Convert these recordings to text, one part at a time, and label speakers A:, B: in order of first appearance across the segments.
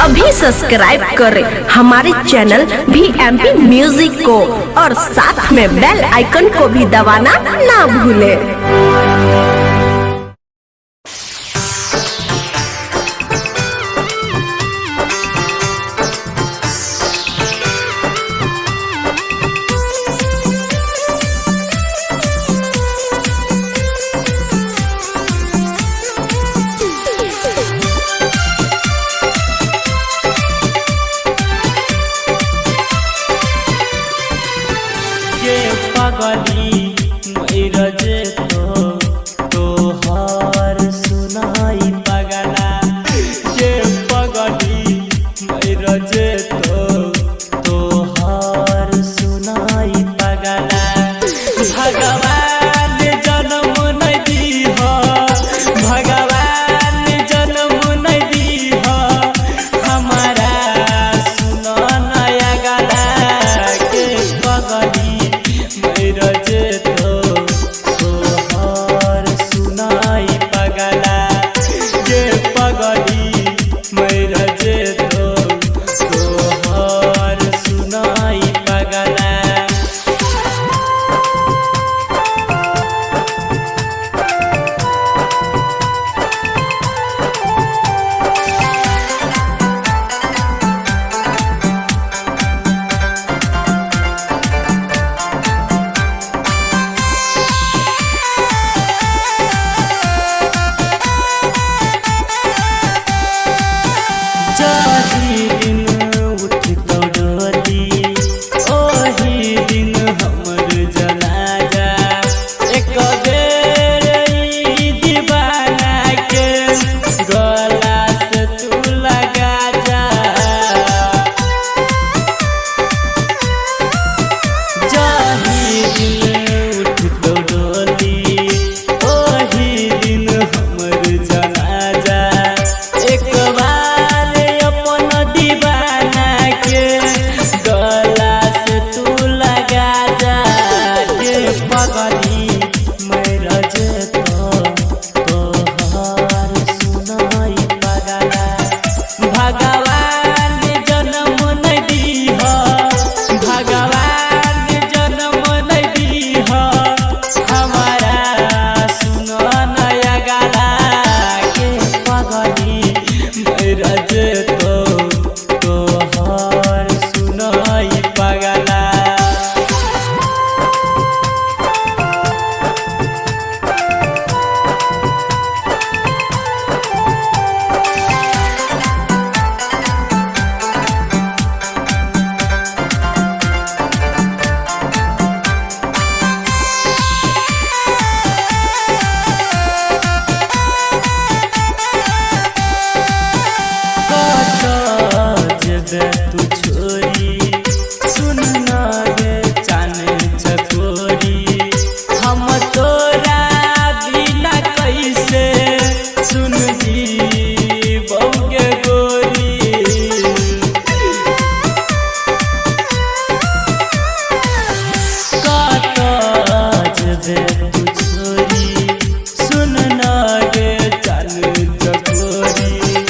A: अभी सब्सक्राइब करें हमारे चैनल VMP म्यूजिक को और साथ में बेल आइकन को भी दबाना ना भूलें।
B: पगली मैरजे तोहर सुनाई पगला ये पगली मैरजे तोहर सुनाई पगला भगवान जन्म नहीं दीह भगवान जन्म नहीं दीह हमारा सुना नया गला के पगली मैरजे तोहर सुनाई पगला ये पगली मैरजे तोहर सुनाई पगला। जही दिन उठ दौड़ली ओही दिन हमर जनाजा एक बेर ई दीवाना के गला से तू लगा जा जही दिन उठ दौड़ली ओही दिन हमर जनाजा एक बार दीवाना के गला से तू लगा जा ये पगली मैरजे तोहर सुनाई पगला भगवान जन्म नहीं दीह भगवान जन्म नहीं दीह हमारा सुना नया गला के पगली मैरजे तोहर सुनाई पगला। तू छोरी सुन ना गे चान चकोरी हम तोरा बिना कैसे सुन जी बहू के गोरी तू छोरी सुन ना गे चान चकोरी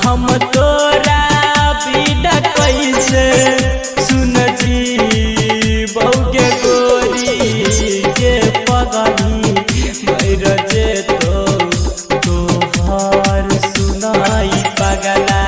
B: हम तोरा बिना कैसे सुन जी बहू के गोरी के पगली मैरजे तोहर सुनाई पगला।